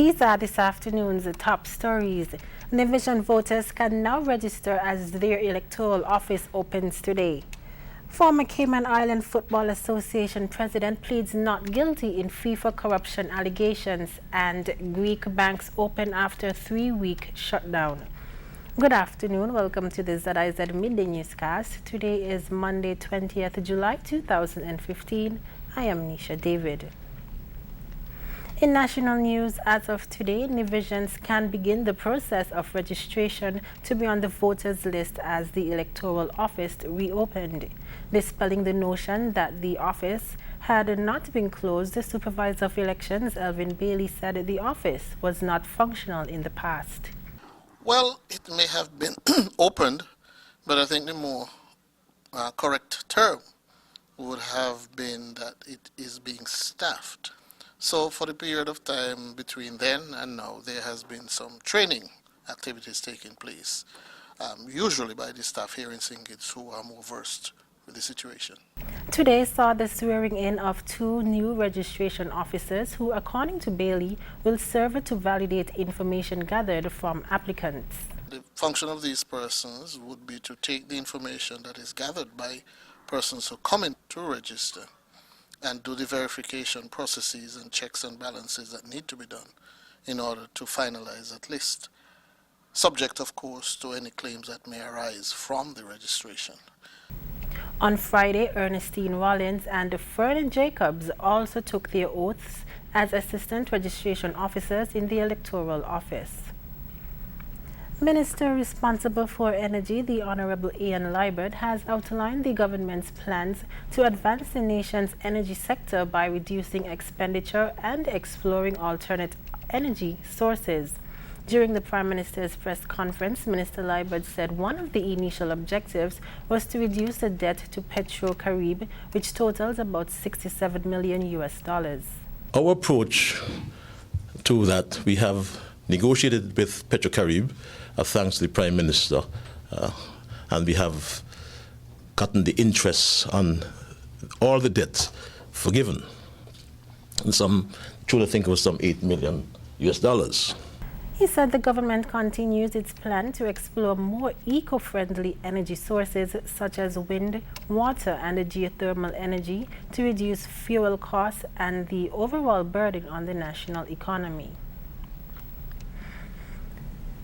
These are this afternoon's top stories. Division voters can now register as their electoral office opens today. Former Cayman Island Football Association president pleads not guilty in FIFA corruption allegations, and Greek banks open after a 3-week shutdown. Good afternoon. Welcome to the ZIZ Mid newscast. Today is Monday, 20th July 2015. I am Nisha David. In national news, as of today, divisions can begin the process of registration to be on the voters list as the electoral office reopened. Dispelling the notion that the office had not been closed, the supervisor of elections, Elvin Bailey, said the office was not functional in the past. Well, it may have been opened, but I think the more correct term would have been that it is being staffed. So for the period of time between then and now, there has been some training activities taking place, usually by the staff here in St. Kitts who are more versed with the situation. Today saw the swearing in of 2 new registration officers who, according to Bailey, will serve to validate information gathered from applicants. The function of these persons would be to take the information that is gathered by persons who come in to register and do the verification processes and checks and balances that need to be done in order to finalize that list, subject, of course, to any claims that may arise from the registration. On Friday, Ernestine Rollins and Fernan Jacobs also took their oaths as assistant registration officers in the electoral office. Minister responsible for energy, the Honorable Ian Liebert, has outlined the government's plans to advance the nation's energy sector by reducing expenditure and exploring alternate energy sources. During the Prime Minister's press conference, Minister Liebert said one of the initial objectives was to reduce the debt to Petro-Carib, which totals about $67 million. Our approach to that, we have negotiated with Petro-Carib, thanks to the Prime Minister, and we have gotten the interest on all the debt forgiven. And truly think it was some $8 million. He said the government continues its plan to explore more eco-friendly energy sources such as wind, water, and geothermal energy to reduce fuel costs and the overall burden on the national economy.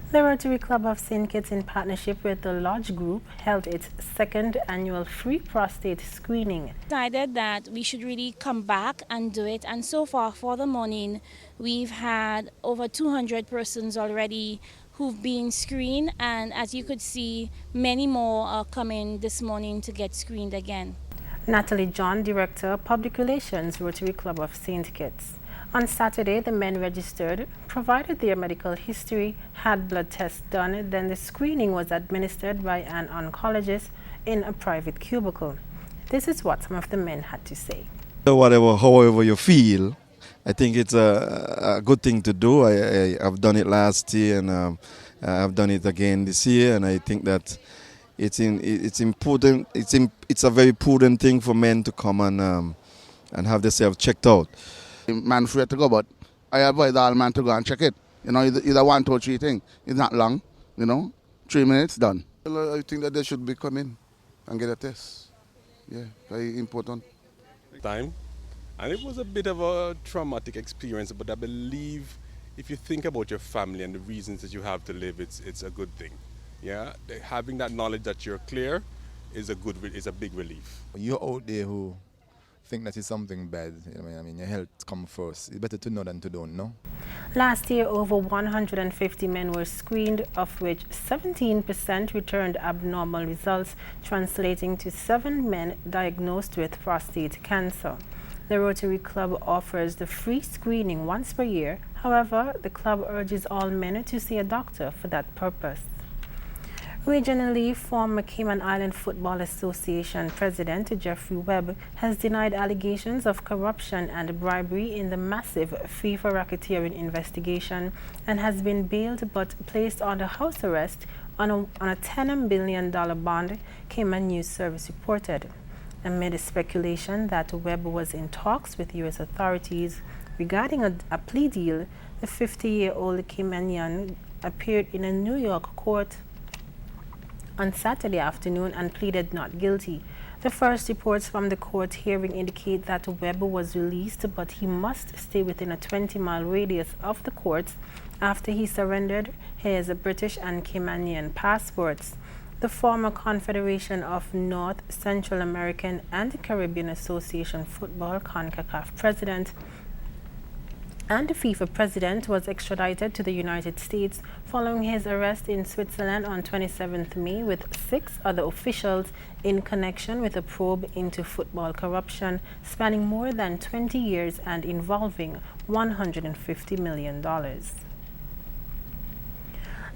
The Rotary Club of St. Kitts, in partnership with the Lodge Group, held its 2nd annual free prostate screening. Decided that we should really come back and do it, and so far for the morning we've had over 200 persons already who've been screened, and as you could see, many more are coming this morning to get screened again. Natalie John, Director, Public Relations, Rotary Club of St. Kitts. On Saturday, the men registered, provided their medical history, had blood tests done, then the screening was administered by an oncologist in a private cubicle. This is what some of the men had to say. However you feel, I think it's a good thing to do. I've done it last year, and I've done it again this year, and I think that it's important. It's a very prudent thing for men to come and have themselves checked out. Man free to go, but I advise all men to go and check it. You know, either 1, 2, 3 things. It's not long, 3 minutes done. Well, I think that they should be coming and get a test. Yeah, very important. Time, and it was a bit of a traumatic experience, but I believe if you think about your family and the reasons that you have to live, it's a good thing. Yeah, having that knowledge that you're clear is a big relief. You're out there who think that is something bad. I mean, your health comes first. It's better to know than to don't know. Last year, over 150 men were screened, of which 17% returned abnormal results, translating to 7 men diagnosed with prostate cancer. The Rotary Club offers the free screening once per year. However, the club urges all men to see a doctor for that purpose. Regionally, former Cayman Island Football Association President Jeffrey Webb has denied allegations of corruption and bribery in the massive FIFA racketeering investigation and has been bailed but placed under house arrest on a $10 billion bond, Cayman News Service reported. Amid speculation that Webb was in talks with U.S. authorities regarding a plea deal, The 50-year-old Caymanian appeared in a New York court on Saturday afternoon and pleaded not guilty. The first reports from the court hearing indicate that Webb was released, but he must stay within a 20-mile radius of the courts after he surrendered his British and Caymanian passports. The former Confederation of North, Central American and Caribbean Association Football (CONCACAF) president and the FIFA president was extradited to the United States following his arrest in Switzerland on 27th May with 6 other officials in connection with a probe into football corruption spanning more than 20 years and involving $150 million.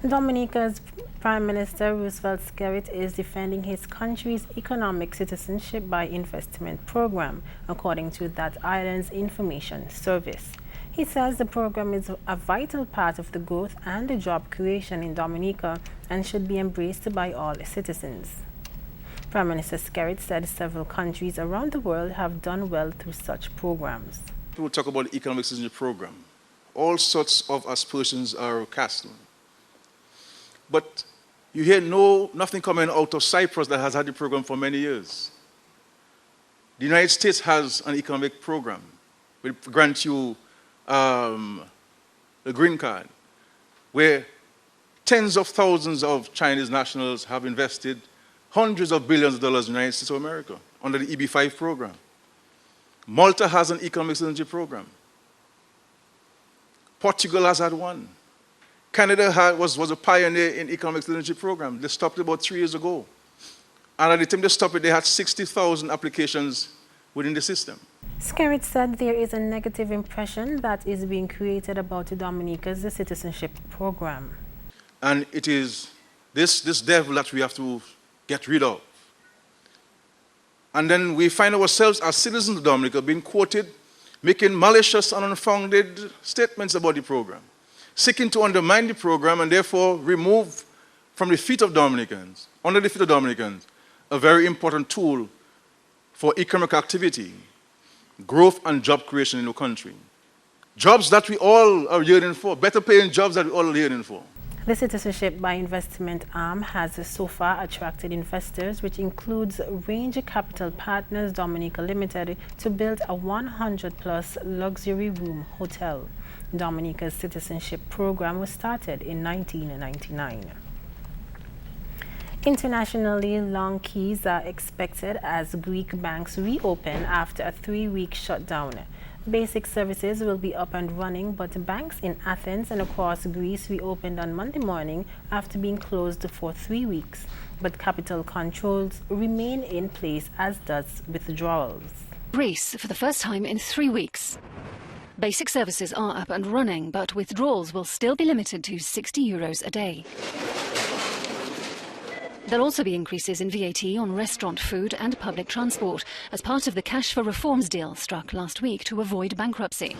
Dominica's Prime Minister Roosevelt Skerrit is defending his country's economic citizenship by investment program, according to that island's information service. He says the program is a vital part of the growth and the job creation in Dominica and should be embraced by all citizens. Prime Minister Skerrit said several countries around the world have done well through such programs. People talk about the economic citizenship program. All sorts of aspersions are cast on. But you hear nothing coming out of Cyprus that has had the program for many years. The United States has an economic program which grants you the green card, where tens of thousands of Chinese nationals have invested hundreds of billions of dollars in the United States of America under the EB-5 program. Malta has an economic citizenship program. Portugal has had one. Canada was a pioneer in economic citizenship program. They stopped it about 3 years ago. And at the time they stopped it, they had 60,000 applications within the system. Skerrit said there is a negative impression that is being created about Dominica's citizenship program. And it is this devil that we have to get rid of. And then we find ourselves as citizens of Dominica being quoted, making malicious and unfounded statements about the program, seeking to undermine the program and therefore remove from the feet of Dominicans, under the feet of Dominicans, a very important tool for economic activity, growth and job creation in the country. Jobs that we all are yearning for, better paying jobs that we all are yearning for. The citizenship by investment arm has so far attracted investors, which includes Range Capital Partners Dominica Limited, to build a 100-plus luxury room hotel. Dominica's citizenship program was started in 1999. Internationally, long queues are expected as Greek banks reopen after a 3-week shutdown. Basic services will be up and running, but banks in Athens and across Greece reopened on Monday morning after being closed for 3 weeks. But capital controls remain in place, as does withdrawals. Greece for the first time in 3 weeks. Basic services are up and running, but withdrawals will still be limited to €60 a day. There'll also be increases in VAT on restaurant food and public transport as part of the Cash for Reforms deal struck last week to avoid bankruptcy.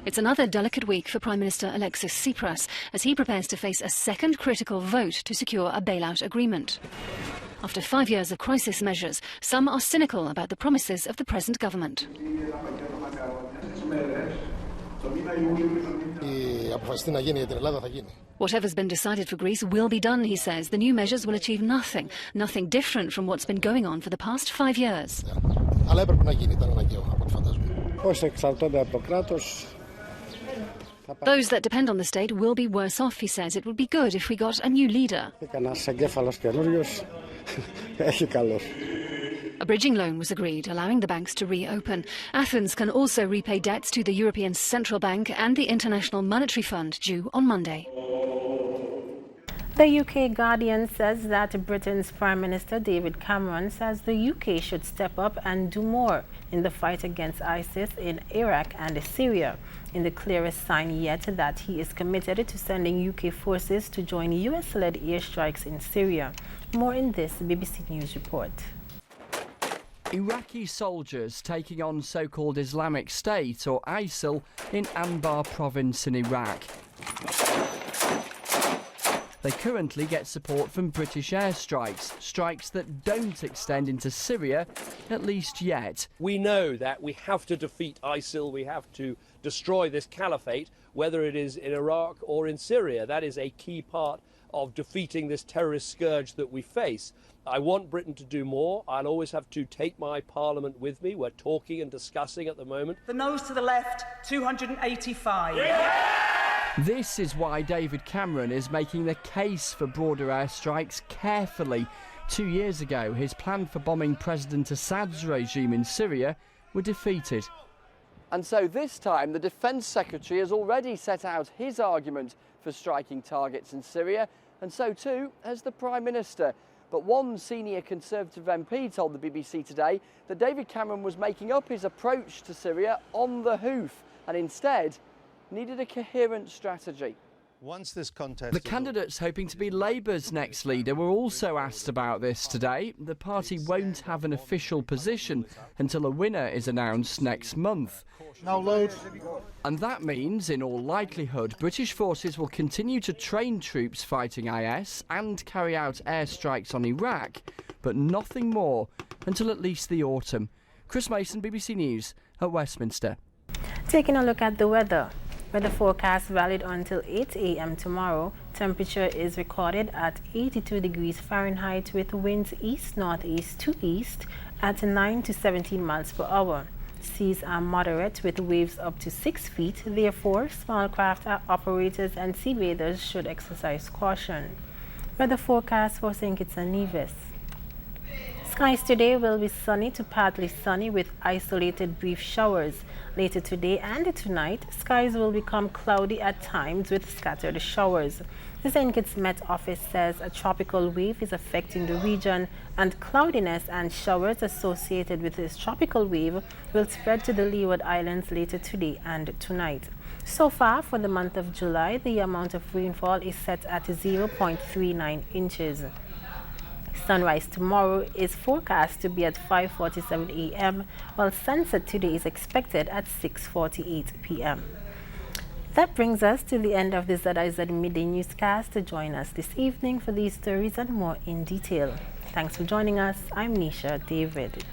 It's another delicate week for Prime Minister Alexis Tsipras as he prepares to face a second critical vote to secure a bailout agreement. After 5 years of crisis measures, some are cynical about the promises of the present government. Whatever's been decided for Greece will be done, he says. The new measures will achieve nothing different from what's been going on for the past 5 years. Those that depend on the state will be worse off, he says. It would be good if we got a new leader. A bridging loan was agreed, allowing the banks to reopen. Athens can also repay debts to the European Central Bank and the International Monetary Fund due on Monday. The UK Guardian says that Britain's Prime Minister David Cameron says the UK should step up and do more in the fight against ISIS in Iraq and Syria, in the clearest sign yet that he is committed to sending UK forces to join US-led airstrikes in Syria. More in this BBC News report. Iraqi soldiers taking on so-called Islamic State, or ISIL, in Anbar province in Iraq. They currently get support from British airstrikes, strikes that don't extend into Syria, at least yet. We know that we have to defeat ISIL, we have to destroy this caliphate, whether it is in Iraq or in Syria. That is a key part of defeating this terrorist scourge that we face. I want Britain to do more. I'll always have to take my parliament with me. We're talking and discussing at the moment. The noes to the left, 285. This is why David Cameron is making the case for broader airstrikes carefully. 2 years ago, his plan for bombing President Assad's regime in Syria were defeated. And so this time, the Defence Secretary has already set out his argument for striking targets in Syria, and so too has the Prime Minister. But one senior Conservative MP told the BBC today that David Cameron was making up his approach to Syria on the hoof and instead needed a coherent strategy. Once this contest... The candidates hoping to be Labour's next leader were also asked about this today. The party won't have an official position until a winner is announced next month. Now load. And that means, in all likelihood, British forces will continue to train troops fighting IS and carry out airstrikes on Iraq, but nothing more until at least the autumn. Chris Mason, BBC News at Westminster. Taking a look at the weather. Weather forecast valid until 8 a.m. tomorrow. Temperature is recorded at 82 degrees Fahrenheit with winds east-northeast to east at 9 to 17 miles per hour. Seas are moderate with waves up to 6 feet. Therefore, small craft operators and sea bathers should exercise caution. Weather forecast for St. Kitts and Nevis. Skies today will be sunny to partly sunny with isolated brief showers. Later today and tonight, skies will become cloudy at times with scattered showers. The St. Kitts Met Office says a tropical wave is affecting the region, and cloudiness and showers associated with this tropical wave will spread to the Leeward Islands later today and tonight. So far, for the month of July, the amount of rainfall is set at 0.39 inches. Sunrise tomorrow is forecast to be at 5:47 a.m., while sunset today is expected at 6:48 p.m. That brings us to the end of the ZIZ Midday newscast. Join us this evening for these stories and more in detail. Thanks for joining us. I'm Nisha David.